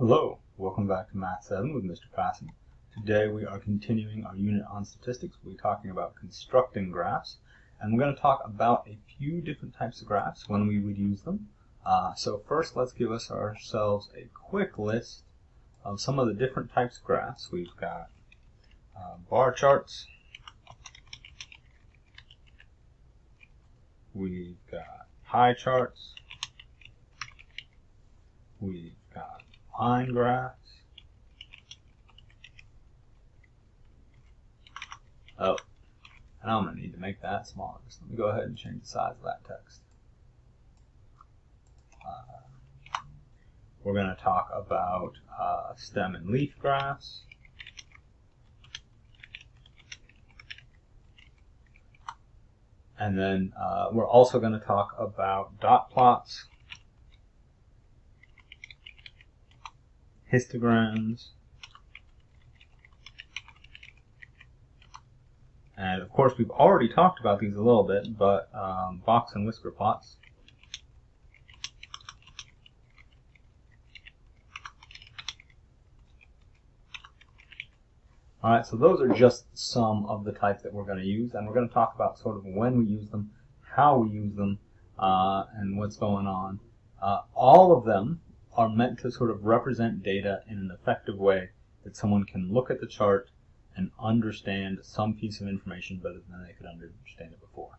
Hello, welcome back to Math 7 with Mr. Passing. Today we are continuing our unit on statistics. We'll be talking about constructing graphs, and we're going to talk about a few different types of graphs when we would use them. So first, let's give ourselves a quick list of some of the different types of graphs. We've got bar charts, we've got pie charts, we've got line graphs. Oh, and I'm going to need to make that smaller. So let me go ahead and change the size of that text. We're going to talk about stem and leaf graphs. And then we're also going to talk about dot plots, histograms, and of course we've already talked about these a little bit, but box and whisker plots. Alright, so those are just some of the types that we're going to use, and we're going to talk about sort of when we use them, how we use them, and what's going on. All of them are meant to sort of represent data in an effective way that someone can look at the chart and understand some piece of information better than they could understand it before.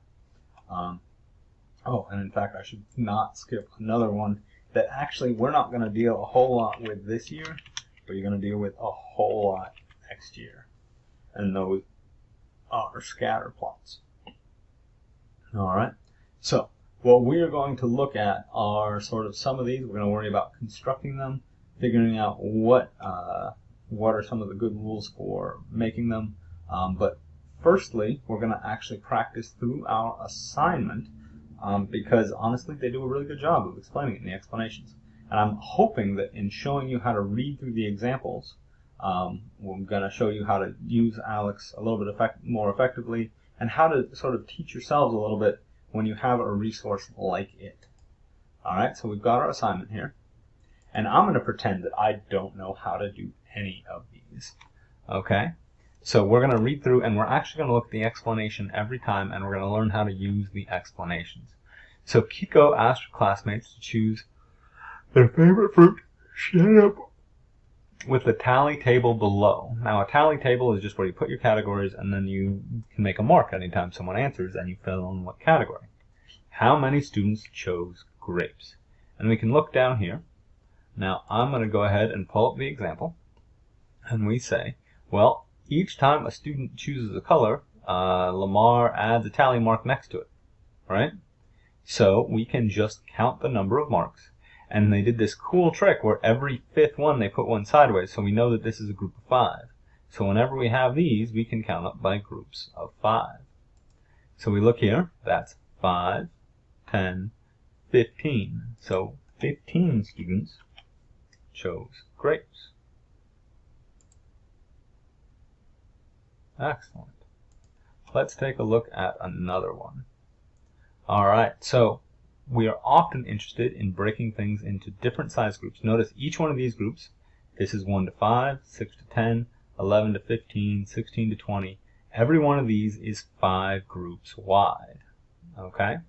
Oh, and in fact, I should not skip another one that actually we're not going to deal a whole lot with this year, but you're going to deal with a whole lot next year, and those are scatter plots. Alright, so what we are going to look at are sort of some of these. We're going to worry about constructing them, figuring out what are some of the good rules for making them, but firstly we're going to actually practice through our assignment, because honestly they do a really good job of explaining it in the explanations, and I'm hoping that in showing you how to read through the examples, we're going to show you how to use ALEKS a little bit more effectively, and how to sort of teach yourselves a little bit when you have a resource like it. Alright, so we've got our assignment here, and I'm going to pretend that I don't know how to do any of these. Okay, so we're going to read through, and we're actually going to look at the explanation every time, and we're going to learn how to use the explanations. So Kiko asked her classmates to choose their favorite fruit. Shut up. With the tally table below. Now a tally table is just where you put your categories, and then you can make a mark anytime someone answers and you fill in what category. How many students chose grapes? And we can look down here. Now I'm going to go ahead and pull up the example, and we say, well, each time a student chooses a color, Lamar adds a tally mark next to it, right? So we can just count the number of marks. And they did this cool trick where every fifth one they put one sideways, so we know that this is a group of 5. So whenever we have these, we can count up by groups of 5. So we look here, that's 5, 10, 15. So 15 students chose grapes. Excellent. Let's take a look at another one. Alright, so we are often interested in breaking things into different size groups. Notice each one of these groups, this is 1 to 5, 6 to 10, 11 to 15, 16 to 20. Every one of these is 5 groups wide. Okay,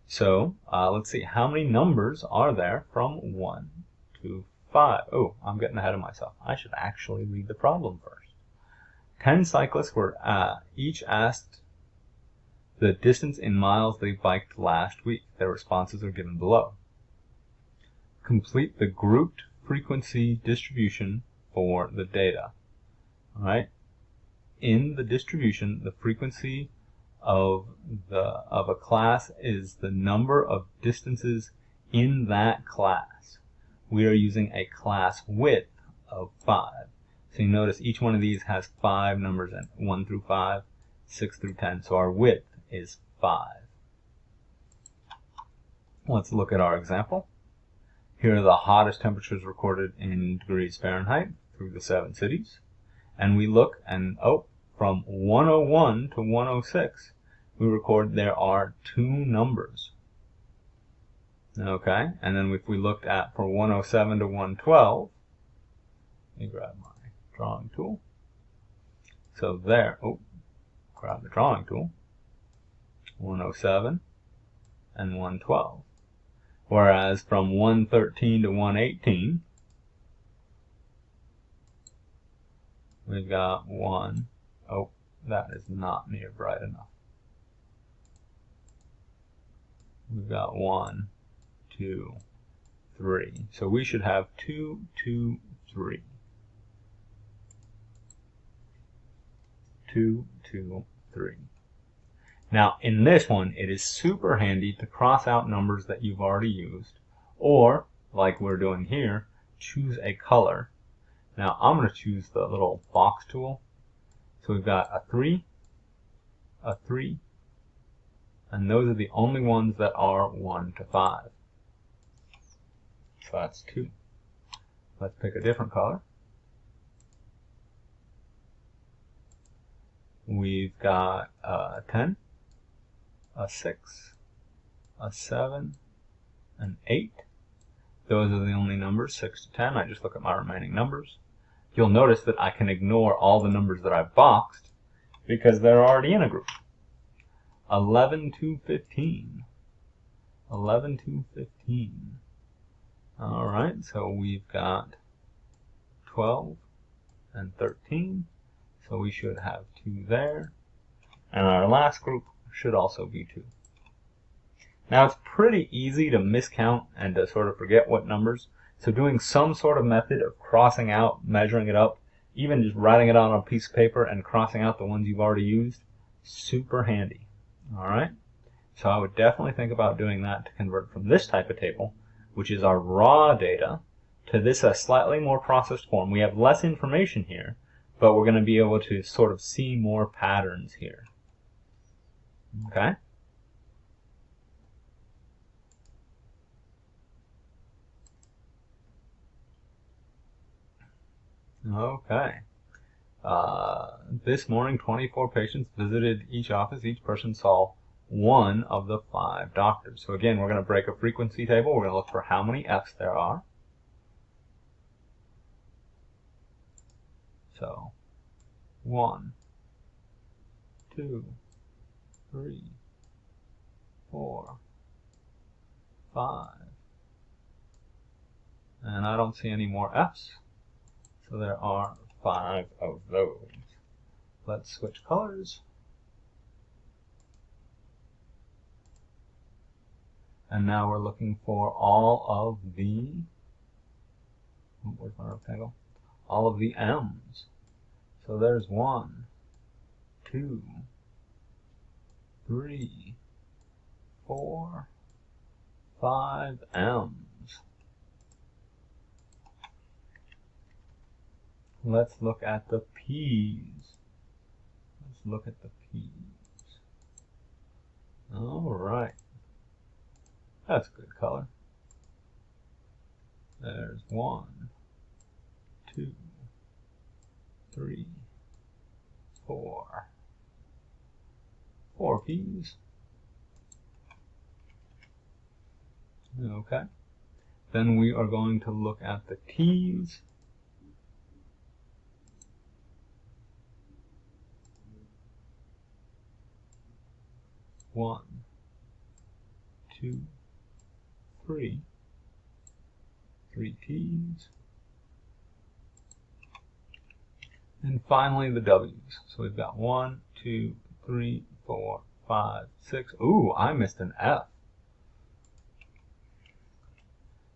so let's see, how many numbers are there from 1 to 5? Oh, I'm getting ahead of myself. I should actually read the problem first. 10 cyclists were each asked the distance in miles they biked last week. Their responses are given below. Complete the grouped frequency distribution for the data. All right. In the distribution, the frequency of a class is the number of distances in that class. We are using a class width of 5. So you notice each one of these has 5 numbers in it, 1 through 5, 6 through 10. So our width is 5. Let's look at our example. Here are the hottest temperatures recorded in degrees Fahrenheit through the 7 cities. And we look, and from 101 to 106, we record there are 2 numbers. Okay, and then if we looked at for 107 to 112, Let me grab my drawing tool. So there, grab the drawing tool, 107 and 112. Whereas from 113 to 118, we've got that is not near bright enough. We've got 1, 2, 3. So we should have 2, 2, 3. 2, 2, 3. Now, in this one, it is super handy to cross out numbers that you've already used, or, like we're doing here, choose a color. Now, I'm going to choose the little box tool. So we've got a 3, a 3, and those are the only ones that are 1 to 5. So that's 2. Let's pick a different color. We've got a 10, a 6, a 7, an 8. Those are the only numbers, 6 to 10. I just look at my remaining numbers. You'll notice that I can ignore all the numbers that I've boxed because they're already in a group. 11 to 15. 11 to 15. Alright, so we've got 12 and 13. So we should have 2 there. And our last group should also be 2. Now it's pretty easy to miscount and to sort of forget what numbers. So doing some sort of method of crossing out, measuring it up, even just writing it on a piece of paper and crossing out the ones you've already used, super handy. Alright? So I would definitely think about doing that to convert from this type of table, which is our raw data, to this slightly more processed form. We have less information here, but we're going to be able to sort of see more patterns here. Okay? Okay. This morning, 24 patients visited each office. Each person saw one of the 5 doctors. So again, we're going to break a frequency table. We're going to look for how many F's there are. So 1, 2, 3, 4, 5. And I don't see any more F's. So there are 5 of those. Let's switch colors. And now we're looking for all of the, where's my rectangle? All of the M's. So there's 1, 2, 3, 4, 5 M's. Let's look at the P's. Let's look at the P's. Alright. That's a good color. There's 1, 2, 3, 4. 4 P's. Okay. Then we are going to look at the T's. 1, 2, 3. 3 T's. And finally the W's. So we've got 1, 2, 3, 4, 5, 6. Ooh, I missed an F.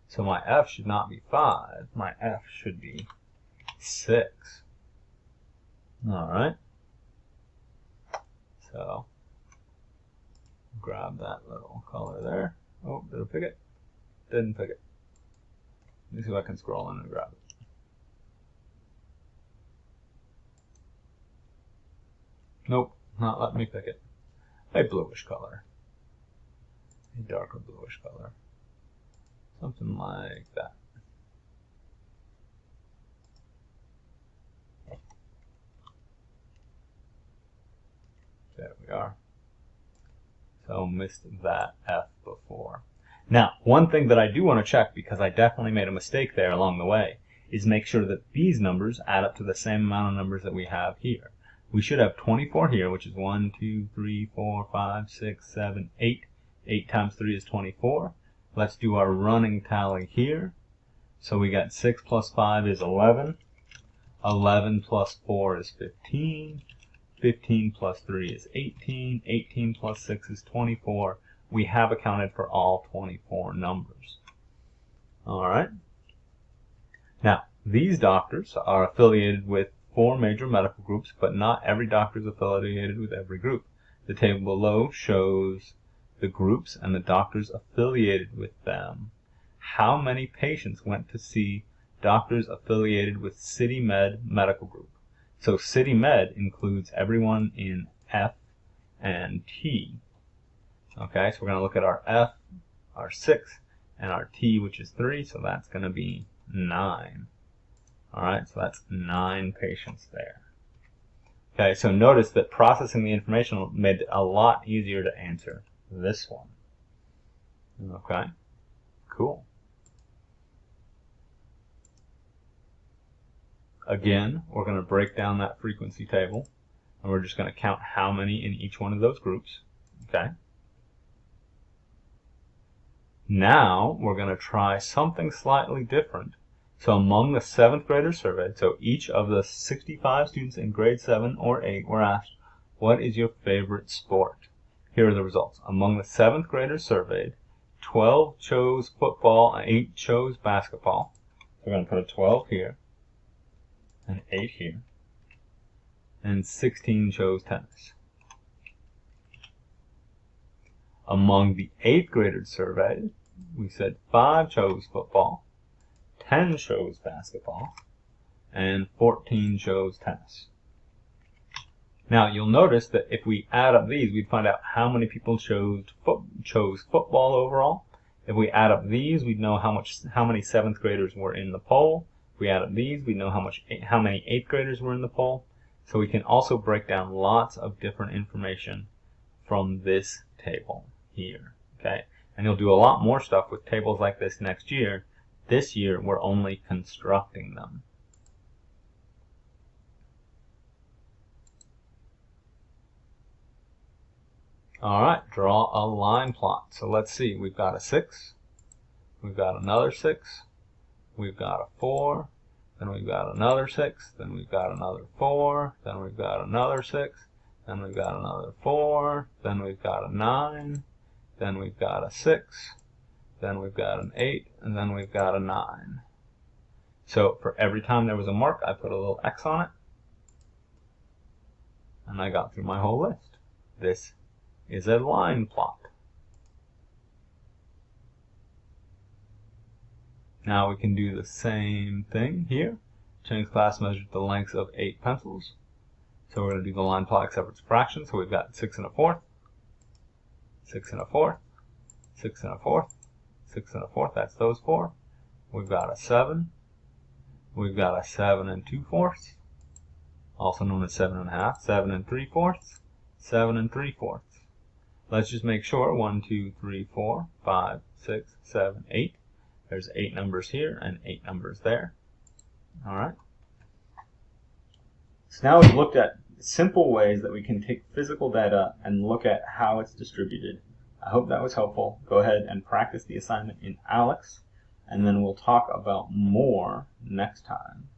So my F should not be 5. My F should be 6. Alright. So grab that little color there. Oh, did I pick it? Didn't pick it. Let me see if I can scroll in and grab it. Nope, not letting me pick it. A bluish color. A darker bluish color. Something like that. There we are. So missed that F before. Now, one thing that I do want to check, because I definitely made a mistake there along the way, is make sure that these numbers add up to the same amount of numbers that we have here. We should have 24 here, which is 1, 2, 3, 4, 5, 6, 7, 8. 8 times 3 is 24. Let's do our running tally here. So we got 6 plus 5 is 11. 11 plus 4 is 15. 15 plus 3 is 18. 18 plus 6 is 24. We have accounted for all 24 numbers. Alright. Now, these doctors are affiliated with 4 major medical groups, but not every doctor is affiliated with every group. The table below shows the groups and the doctors affiliated with them. How many patients went to see doctors affiliated with CityMed Medical Group? So CityMed includes everyone in F and T. Okay, so we're going to look at our F, our 6, and our T, which is 3, so that's going to be 9. Alright, so that's 9 patients there. Okay, so notice that processing the information made it a lot easier to answer this one. Okay, cool. Again, we're going to break down that frequency table, and we're just going to count how many in each one of those groups. Okay. Now, we're going to try something slightly different. So among the 7th graders surveyed, so each of the 65 students in grade 7 or 8 were asked, what is your favorite sport? Here are the results. Among the 7th graders surveyed, 12 chose football and 8 chose basketball. So we're going to put a 12 here, and 8 here, and 16 chose tennis. Among the 8th graders surveyed, we said 5 chose football, 10 chose basketball, and 14 chose tennis. Now, you'll notice that if we add up these, we'd find out how many people chose football overall. If we add up these, we'd know how many 7th graders were in the poll. If we add up these, we'd know how many 8th graders were in the poll. So we can also break down lots of different information from this table here. Okay, and you'll do a lot more stuff with tables like this next year. This year, we're only constructing them. Alright, draw a line plot. So let's see, we've got a 6, we've got another 6, we've got a 4, then we've got another 6, then we've got another 4, then we've got another 6, then we've got another 4, then we've got a 9, then we've got a 6, then we've got an 8, and then we've got a 9. So for every time there was a mark, I put a little X on it, and I got through my whole list. This is a line plot. Now we can do the same thing here. Chinese class measured the lengths of 8 pencils. So we're going to do the line plot except for its fraction. So we've got 6 1/4, 6 1/4, 6 1/4, 6 1/4, that's those 4. We've got a 7. We've got a 7 2/4, also known as 7 1/2, 7 3/4, 7 3/4. Let's just make sure 1, 2, 3, 4, 5, 6, 7, 8. There's 8 numbers here and 8 numbers there. Alright. So now we've looked at simple ways that we can take physical data and look at how it's distributed. I hope that was helpful. Go ahead and practice the assignment in ALEKS, and then we'll talk about more next time.